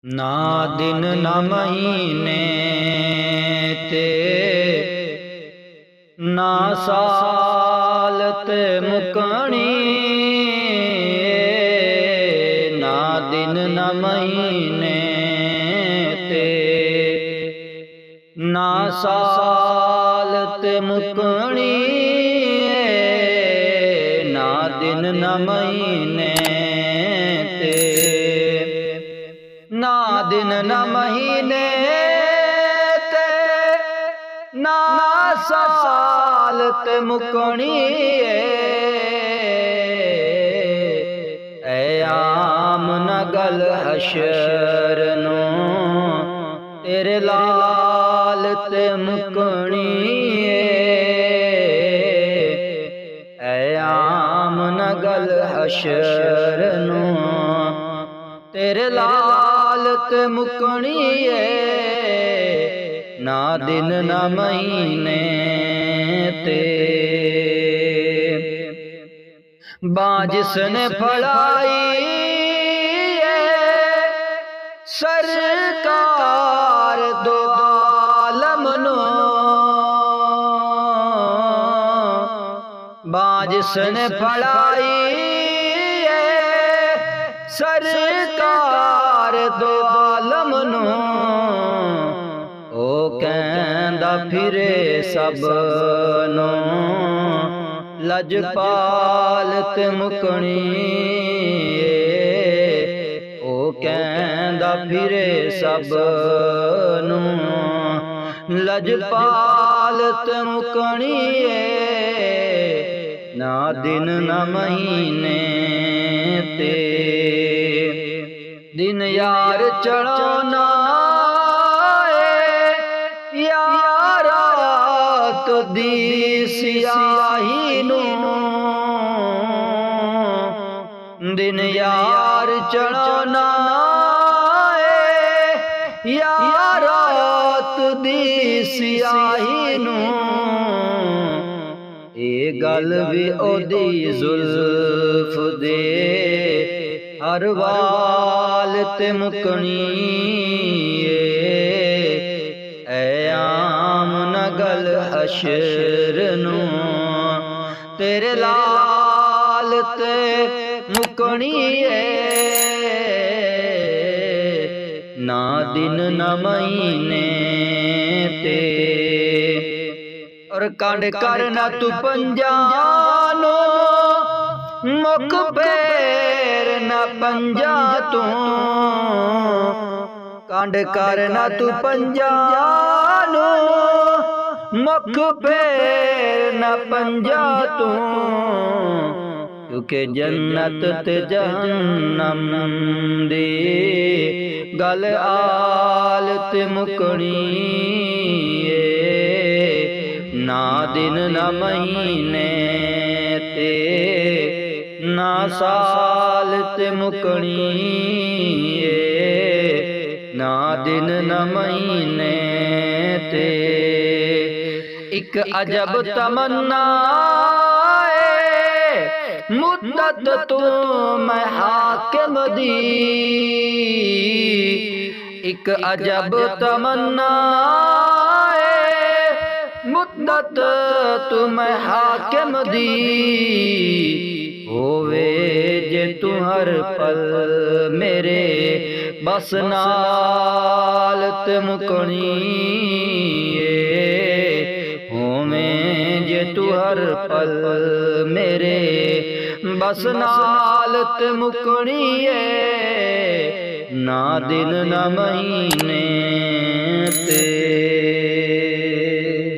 ना दिन ना महीने ते ना साल ते मुकणी, ना दिन ना महीने ते ना साल ते मुकणी, ना दिन ना महीने ते ना दिन ना महीने ते ना साल ते मुकणी, ऐ आम न गल हशर नूं तेरे लाल ते मुकणी, ऐ आम न गल हशर नूं तेरे लाल ते मुकणी, ना दिन ना महीने ते बां जिसने फड़ाई सरकार दो आलम नूं, बां जिसने फड़ाई सरकार दो आलम नूं, ओ कहंदा फिरे सब नूं लजपाल ते मुकणी, ओ कहंदा फिरे सब नूं लजपाल ते मुकणी, ना दिन ना महीने ते दिन यार चढ़ाना या रात दी सियाही नूं, दिन यार चढ़ाना या रात दी सियाही नूं, ए गल भी ओदी जुल्फ दे हर वाल ते मुकणी, ऐ आम न गल हशर नूं तेरे लाल ते मुकणी, ना दिन ना महीने ते और कांड करना तू पंजानो मुख पैर न पंजा तू, कांड करना तू पंजानो मुख पैर न पंजा तू, क्योंकि जन्नत ते जहन्नम दी गल आल ते मुकणी, ना दिन ना महीने ते ना साल ते मुकणी, ना दिन ना महीने ते एक अजब तमन्ना मुद्दत तू मैं हाकिम दी, एक अजब तमन्ना मुद्दत तू मैं हाकिम दी, होवे जे तू हर पल मेरे बस नाल ते मुकणी, होवे जे तू हर पल मेरे बस नाल ते मुकणी, ना दिन ना महीने ते।